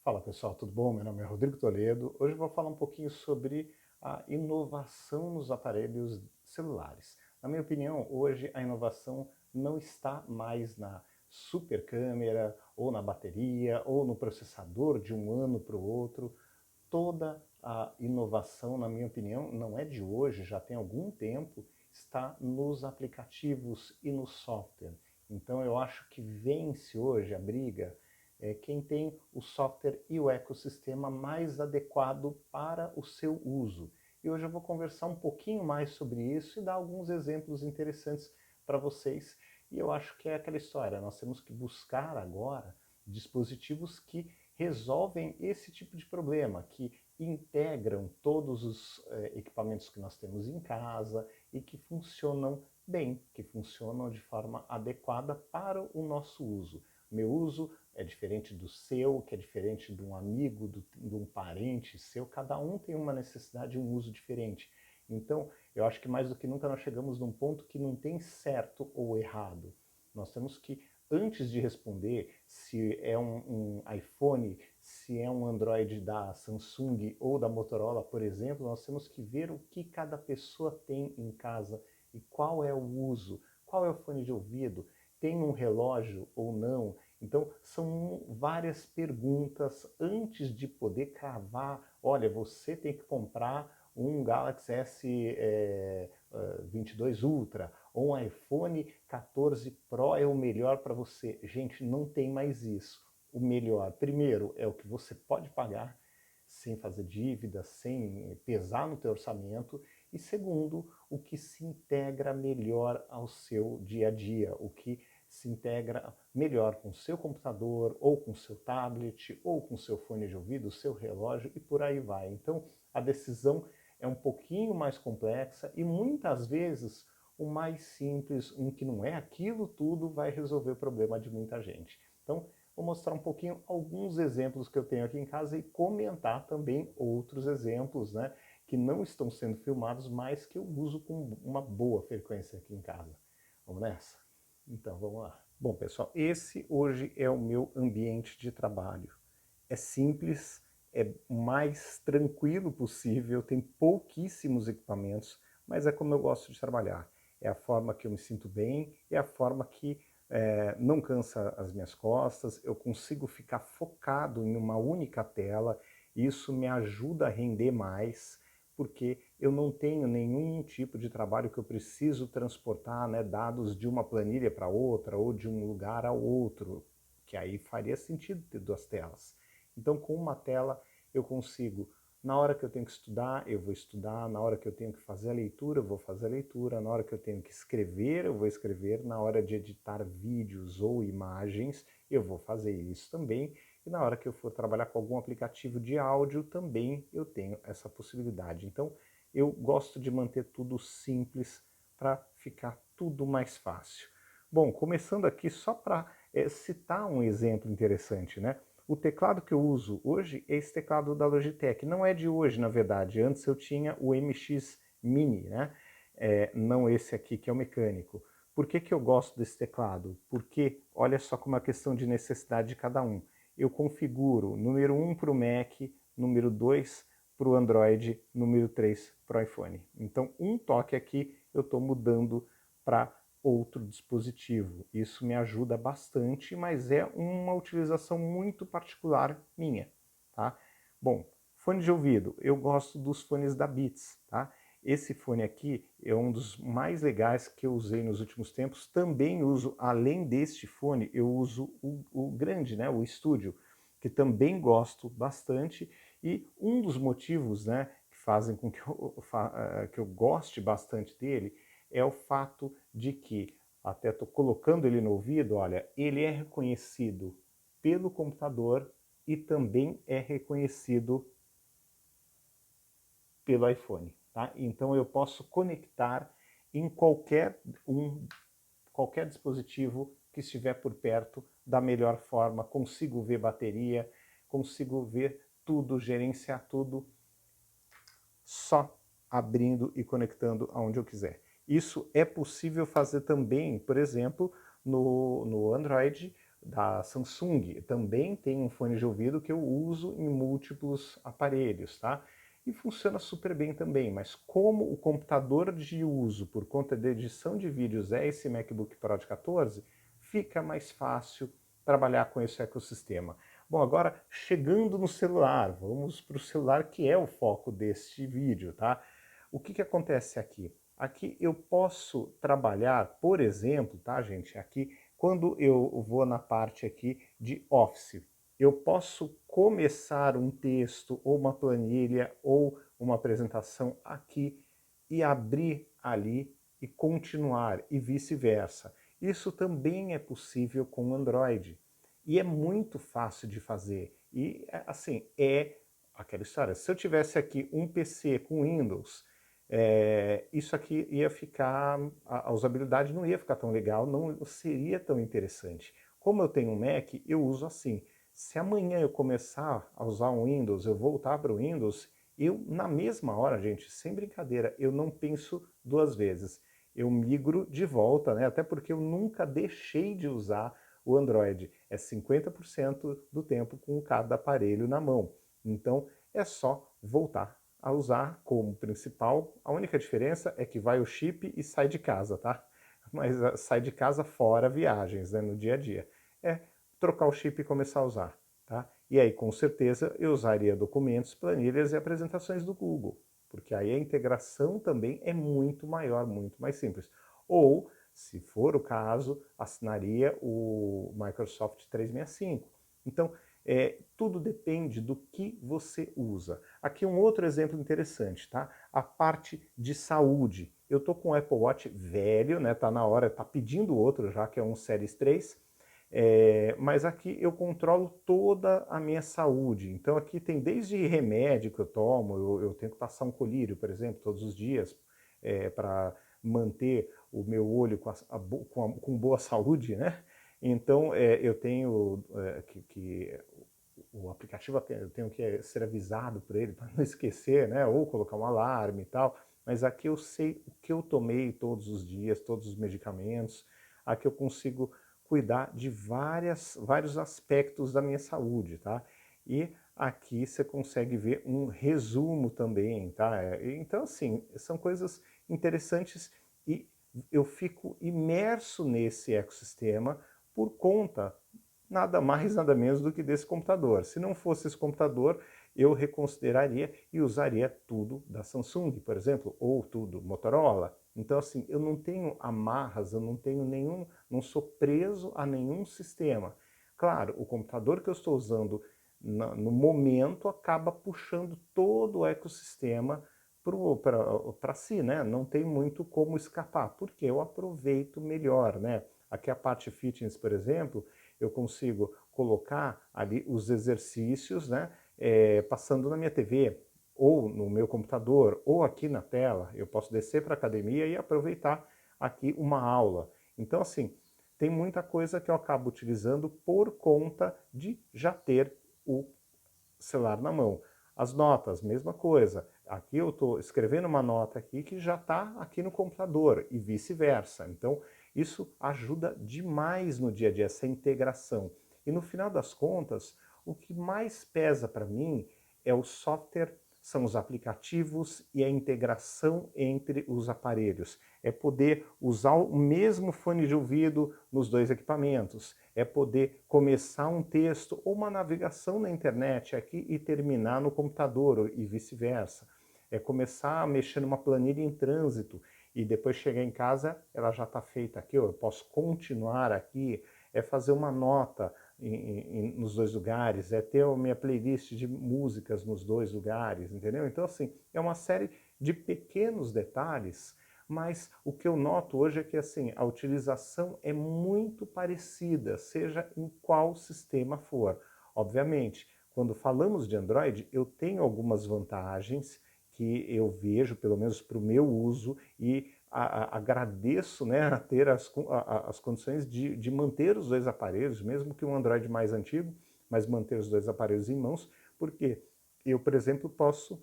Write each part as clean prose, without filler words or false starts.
Fala pessoal, tudo bom? Meu nome é Rodrigo Toledo. Hoje eu vou falar um pouquinho sobre a inovação nos aparelhos celulares. Na minha opinião, hoje a inovação não está mais na super câmera, ou na bateria, ou no processador de um ano para o outro. Toda a inovação, na minha opinião, não é de hoje, já tem algum tempo, está nos aplicativos e no software. Então eu acho que vence hoje a briga quem tem o software e o ecossistema mais adequado para o seu uso. E hoje eu vou conversar um pouquinho mais sobre isso e dar alguns exemplos interessantes para vocês. E eu acho que é aquela história, nós temos que buscar agora dispositivos que resolvem esse tipo de problema, que integram todos os equipamentos que nós temos em casa e que funcionam bem, que funcionam de forma adequada para o nosso uso. Meu uso é diferente do seu, que é diferente de um amigo, de um parente seu, cada um tem uma necessidade e um uso diferente. Então, eu acho que mais do que nunca nós chegamos num ponto que não tem certo ou errado. Nós temos que, antes de responder se é um iPhone, se é um Android da Samsung ou da Motorola, por exemplo, nós temos que ver o que cada pessoa tem em casa e qual é o uso, qual é o fone de ouvido, tem um relógio ou não. Então, são várias perguntas antes de poder cravar, olha, você tem que comprar um Galaxy S22 Ultra ou um iPhone 14 Pro é o melhor para você. Gente, não tem mais isso. O melhor, primeiro, é o que você pode pagar sem fazer dívida, sem pesar no teu orçamento, e segundo, o que se integra melhor ao seu dia a dia, o que se integra melhor com o seu computador, ou com o seu tablet, ou com o seu fone de ouvido, o seu relógio e por aí vai. Então, a decisão é um pouquinho mais complexa e muitas vezes o mais simples, um que não é aquilo tudo, vai resolver o problema de muita gente. Então, vou mostrar um pouquinho alguns exemplos que eu tenho aqui em casa e comentar também outros exemplos, né, que não estão sendo filmados, mas que eu uso com uma boa frequência aqui em casa. Vamos nessa? Então, vamos lá. Bom, pessoal, esse hoje é o meu ambiente de trabalho. É simples, é o mais tranquilo possível, tem pouquíssimos equipamentos, mas é como eu gosto de trabalhar. É a forma que eu me sinto bem, é a forma que não cansa as minhas costas, eu consigo ficar focado em uma única tela, isso me ajuda a render mais, porque eu não tenho nenhum tipo de trabalho que eu preciso transportar, né, dados de uma planilha para outra ou de um lugar a outro, que aí faria sentido ter duas telas. Então, com uma tela, eu consigo, na hora que eu tenho que estudar, eu vou estudar, na hora que eu tenho que fazer a leitura, eu vou fazer a leitura, na hora que eu tenho que escrever, eu vou escrever, na hora de editar vídeos ou imagens, eu vou fazer isso também, e na hora que eu for trabalhar com algum aplicativo de áudio, também eu tenho essa possibilidade. Então, eu gosto de manter tudo simples para ficar tudo mais fácil. Bom, começando aqui só para citar um exemplo interessante, né? O teclado que eu uso hoje é esse teclado da Logitech. Não é de hoje, na verdade. Antes eu tinha o MX Mini, né? Não esse aqui que é o mecânico. Por que eu gosto desse teclado? Porque, olha só como é uma questão de necessidade de cada um. Eu configuro número 1 para o Mac, número 2 para o Android, número 3 para o iPhone. Então, um toque aqui, eu estou mudando para outro dispositivo. Isso me ajuda bastante, mas é uma utilização muito particular minha, tá? Bom, fone de ouvido, eu gosto dos fones da Beats, tá? Esse fone aqui é um dos mais legais que eu usei nos últimos tempos. Também uso, além deste fone, eu uso o grande, né, o Studio, que também gosto bastante. E um dos motivos, né, que fazem com que eu goste bastante dele é o fato de que, até estou colocando ele no ouvido, olha, ele é reconhecido pelo computador e também é reconhecido pelo iPhone. Tá? Então eu posso conectar em qualquer dispositivo que estiver por perto da melhor forma, consigo ver bateria, consigo ver tudo, gerenciar tudo, só abrindo e conectando aonde eu quiser. Isso é possível fazer também, por exemplo, no Android, da Samsung. Também tem um fone de ouvido que eu uso em múltiplos aparelhos, tá? E funciona super bem também, mas como o computador de uso por conta da edição de vídeos é esse MacBook Pro de 14, fica mais fácil trabalhar com esse ecossistema. Bom, agora chegando no celular, vamos para o celular que é o foco deste vídeo, tá? O que acontece aqui? Aqui eu posso trabalhar, por exemplo, tá, gente? Aqui, quando eu vou na parte aqui de Office, eu posso começar um texto ou uma planilha ou uma apresentação aqui e abrir ali e continuar e vice-versa. Isso também é possível com Android e é muito fácil de fazer. E assim, é aquela história. Se eu tivesse aqui um PC com Windows, isso aqui ia ficar, a usabilidade não ia ficar tão legal, não seria tão interessante. Como eu tenho um Mac, eu uso assim. Se amanhã eu começar a usar um Windows, eu voltar para o Windows, eu, na mesma hora, gente, sem brincadeira, eu não penso duas vezes. Eu migro de volta, né? Até porque eu nunca deixei de usar o Android. É 50% do tempo com cada aparelho na mão. Então, é só voltar a usar como principal. A única diferença é que vai o chip e sai de casa, tá? Mas sai de casa fora viagens, né, no dia a dia. É trocar o chip e começar a usar, tá? E aí, com certeza, eu usaria documentos, planilhas e apresentações do Google, porque aí a integração também é muito maior, muito mais simples. Ou, se for o caso, assinaria o Microsoft 365. Então, tudo depende do que você usa. Aqui um outro exemplo interessante, tá? A parte de saúde. Eu tô com o Apple Watch velho, né? Tá na hora, tá pedindo outro já, que é um Series 3. Mas aqui eu controlo toda a minha saúde. Então aqui tem desde remédio que eu tomo, eu tenho que passar um colírio, por exemplo, todos os dias, para manter o meu olho com boa saúde, né? Então eu tenho que o aplicativo eu tenho que ser avisado por ele para não esquecer, né? Ou colocar um alarme e tal. Mas aqui eu sei o que eu tomei todos os dias, todos os medicamentos. Aqui eu consigo cuidar de vários aspectos da minha saúde, tá? E aqui você consegue ver um resumo também, tá? Então, assim, são coisas interessantes e eu fico imerso nesse ecossistema por conta nada mais, nada menos do que desse computador. Se não fosse esse computador, eu reconsideraria e usaria tudo da Samsung, por exemplo, ou tudo Motorola. Então, assim, eu não tenho amarras, eu não tenho nenhum, não sou preso a nenhum sistema. Claro, o computador que eu estou usando no momento acaba puxando todo o ecossistema para si, né? Não tem muito como escapar, porque eu aproveito melhor, né? Aqui a parte fitness, por exemplo, eu consigo colocar ali os exercícios, né, passando na minha TV, ou no meu computador, ou aqui na tela. Eu posso descer para a academia e aproveitar aqui uma aula. Então, assim, tem muita coisa que eu acabo utilizando por conta de já ter o celular na mão. As notas, mesma coisa. Aqui eu estou escrevendo uma nota aqui que já está aqui no computador e vice-versa. Então, isso ajuda demais no dia a dia, essa integração. E no final das contas, o que mais pesa para mim é o software, são os aplicativos e a integração entre os aparelhos. É poder usar o mesmo fone de ouvido nos dois equipamentos. É poder começar um texto ou uma navegação na internet aqui e terminar no computador e vice-versa. É começar a mexer numa planilha em trânsito e depois chegar em casa, ela já está feita aqui, eu posso continuar aqui, é fazer uma nota nos dois lugares, é ter a minha playlist de músicas nos dois lugares, entendeu? Então, assim, é uma série de pequenos detalhes, mas o que eu noto hoje é que, assim, a utilização é muito parecida, seja em qual sistema for. Obviamente, quando falamos de Android, eu tenho algumas vantagens que eu vejo, pelo menos para o meu uso, e agradeço, né, a ter as condições de manter os dois aparelhos, mesmo que um Android mais antigo, mas manter os dois aparelhos em mãos, porque eu, por exemplo, posso,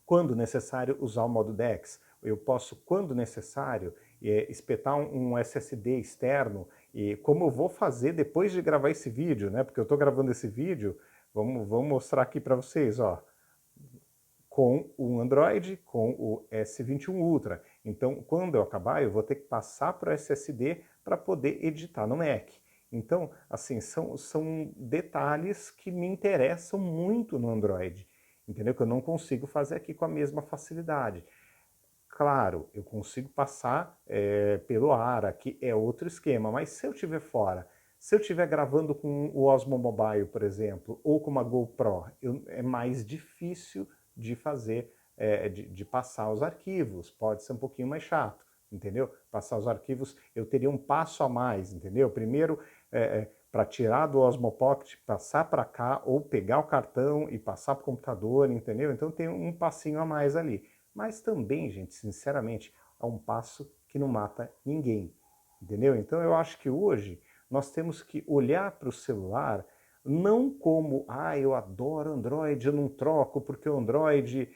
quando necessário, usar o modo DeX. Eu posso, quando necessário, espetar um SSD externo E como eu vou fazer depois de gravar esse vídeo, né? Porque eu estou gravando esse vídeo, vamos mostrar aqui para vocês, ó, com o Android, com o S21 Ultra. Então, quando eu acabar, eu vou ter que passar para o SSD para poder editar no Mac. Então, assim, são detalhes que me interessam muito no Android, entendeu? Que eu não consigo fazer aqui com a mesma facilidade. Claro, eu consigo passar pelo ar, aqui é outro esquema, mas se eu estiver fora, se eu estiver gravando com o Osmo Mobile, por exemplo, ou com uma GoPro, é mais difícil de fazer, de passar os arquivos, pode ser um pouquinho mais chato, entendeu? Passar os arquivos, eu teria um passo a mais, entendeu? Primeiro, para tirar do Osmo Pocket, passar para cá, ou pegar o cartão e passar para o computador, entendeu? Então tem um passinho a mais ali. Mas também, gente, sinceramente, é um passo que não mata ninguém, entendeu? Então eu acho que hoje nós temos que olhar para o celular não como, eu adoro Android, eu não troco porque o Android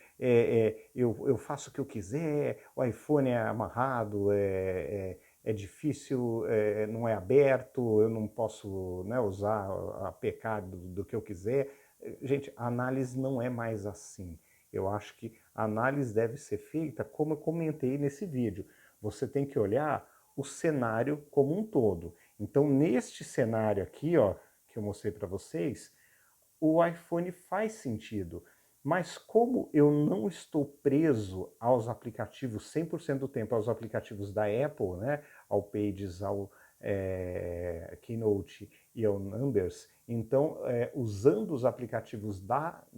eu faço o que eu quiser, o iPhone é amarrado, é difícil, não é aberto, eu não posso, né, usar a APK do que eu quiser. Gente, a análise não é mais assim. Eu acho que a análise deve ser feita como eu comentei nesse vídeo. Você tem que olhar o cenário como um todo. Então, neste cenário aqui, ó, que eu mostrei para vocês, o iPhone faz sentido. Mas como eu não estou preso aos aplicativos 100% do tempo, aos aplicativos da Apple, né, ao Pages, ao Keynote e ao Numbers, então, usando os aplicativos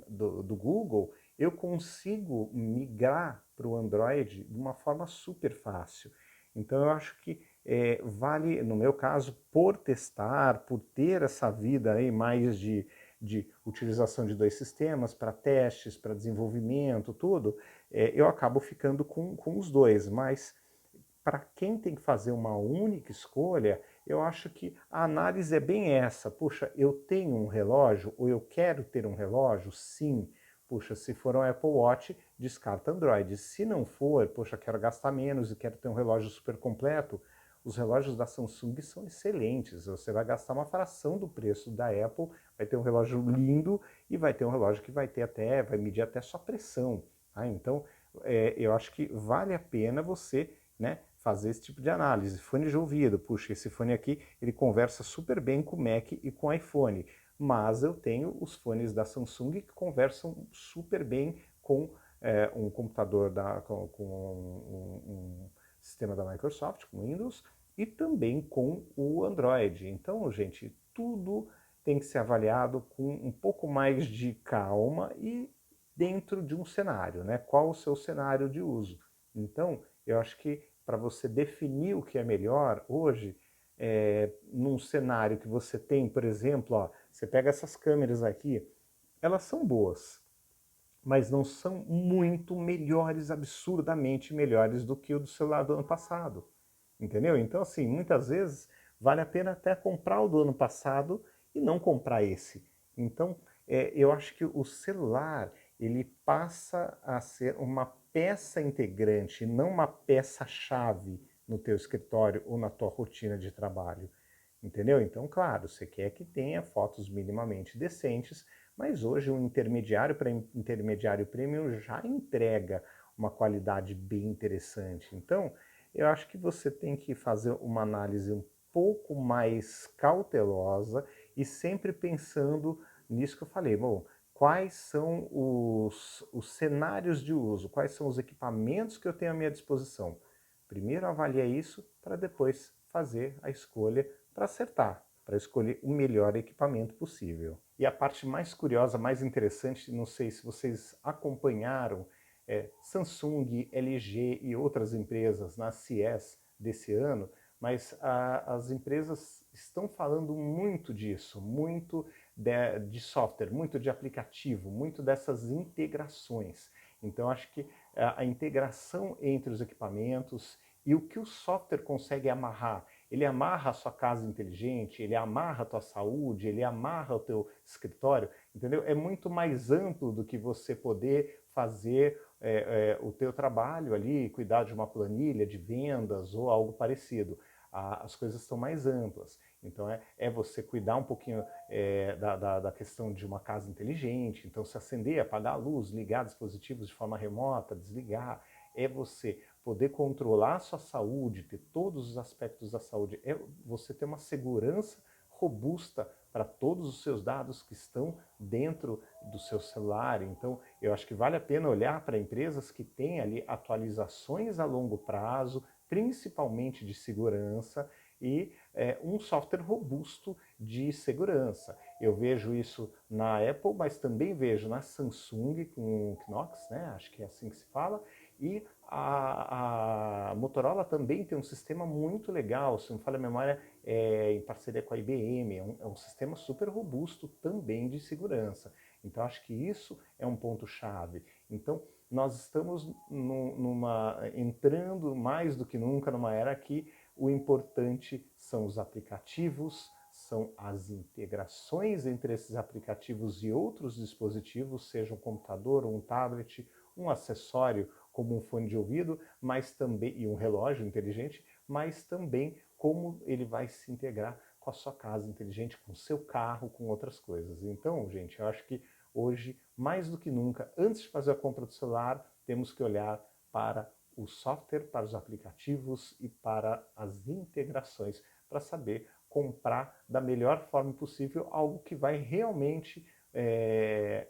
do Google, eu consigo migrar para o Android de uma forma super fácil. Então eu acho que vale, no meu caso, por testar, por ter essa vida aí mais de utilização de dois sistemas para testes, para desenvolvimento, tudo, eu acabo ficando com os dois. Mas para quem tem que fazer uma única escolha, eu acho que a análise é bem essa. Puxa, eu tenho um relógio ou eu quero ter um relógio? Sim. Puxa, se for um Apple Watch, descarta Android. Se não for, puxa, quero gastar menos e quero ter um relógio super completo, os relógios da Samsung são excelentes. Você vai gastar uma fração do preço da Apple, vai ter um relógio lindo e vai ter um relógio que vai medir até sua pressão. Tá? Então, eu acho que vale a pena você, né, fazer esse tipo de análise. Fone de ouvido, puxa, esse fone aqui, ele conversa super bem com o Mac e com o iPhone, mas eu tenho os fones da Samsung que conversam super bem com um computador, com um sistema da Microsoft, com Windows, e também com o Android. Então, gente, tudo tem que ser avaliado com um pouco mais de calma e dentro de um cenário, né? Qual o seu cenário de uso? Então, eu acho que para você definir o que é melhor hoje, num cenário que você tem, por exemplo, ó, você pega essas câmeras aqui, elas são boas, mas não são muito melhores, absurdamente melhores do que o do celular do ano passado, entendeu? Então, assim, muitas vezes vale a pena até comprar o do ano passado e não comprar esse. Então, eu acho que o celular, ele passa a ser uma peça integrante, não uma peça-chave no teu escritório ou na tua rotina de trabalho, entendeu? Então, claro, você quer que tenha fotos minimamente decentes, mas hoje um intermediário para intermediário premium já entrega uma qualidade bem interessante. Então, eu acho que você tem que fazer uma análise um pouco mais cautelosa e sempre pensando nisso que eu falei. Bom, quais são os cenários de uso, quais são os equipamentos que eu tenho à minha disposição. Primeiro avalie isso para depois fazer a escolha para acertar, para escolher o melhor equipamento possível. E a parte mais curiosa, mais interessante, não sei se vocês acompanharam, Samsung, LG e outras empresas na CES desse ano, mas as empresas estão falando muito disso, muito de software, muito de aplicativo, muito dessas integrações. Então, acho que a integração entre os equipamentos e o que o software consegue amarrar. Ele amarra a sua casa inteligente, ele amarra a tua saúde, ele amarra o teu escritório, entendeu? É muito mais amplo do que você poder fazer o teu trabalho ali, cuidar de uma planilha de vendas ou algo parecido. as coisas estão mais amplas. Então é você cuidar um pouquinho da questão de uma casa inteligente, então se acender, apagar a luz, ligar dispositivos de forma remota, desligar, é você poder controlar a sua saúde, ter todos os aspectos da saúde, é você ter uma segurança robusta para todos os seus dados que estão dentro do seu celular. Então, eu acho que vale a pena olhar para empresas que têm ali atualizações a longo prazo, principalmente de segurança, e um software robusto de segurança. Eu vejo isso na Apple, mas também vejo na Samsung com o Knox, né? Acho que é assim que se fala, e a Motorola também tem um sistema muito legal, se não me falha a memória, em parceria com a IBM, é um sistema super robusto também de segurança. Então acho que isso é um ponto-chave. Então nós estamos entrando mais do que nunca numa era que o importante são os aplicativos, são as integrações entre esses aplicativos e outros dispositivos, seja um computador, um tablet, um acessório como um fone de ouvido, mas também e um relógio inteligente, mas também como ele vai se integrar com a sua casa inteligente, com o seu carro, com outras coisas. Então, gente, eu acho que hoje, mais do que nunca, antes de fazer a compra do celular, temos que olhar para o software, para os aplicativos e para as integrações, para saber comprar da melhor forma possível algo que vai realmente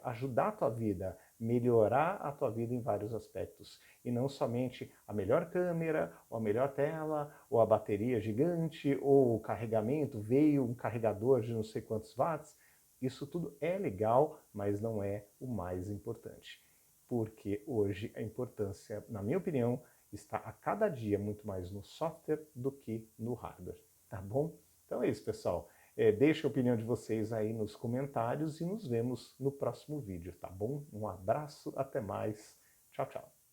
ajudar a tua vida, melhorar a tua vida em vários aspectos. E não somente a melhor câmera, ou a melhor tela, ou a bateria gigante, ou o carregamento, veio um carregador de não sei quantos watts. Isso tudo é legal, mas não é o mais importante. Porque hoje a importância, na minha opinião, está a cada dia muito mais no software do que no hardware, tá bom? Então é isso, pessoal. Deixe a opinião de vocês aí nos comentários e nos vemos no próximo vídeo, tá bom? Um abraço, até mais. Tchau, tchau.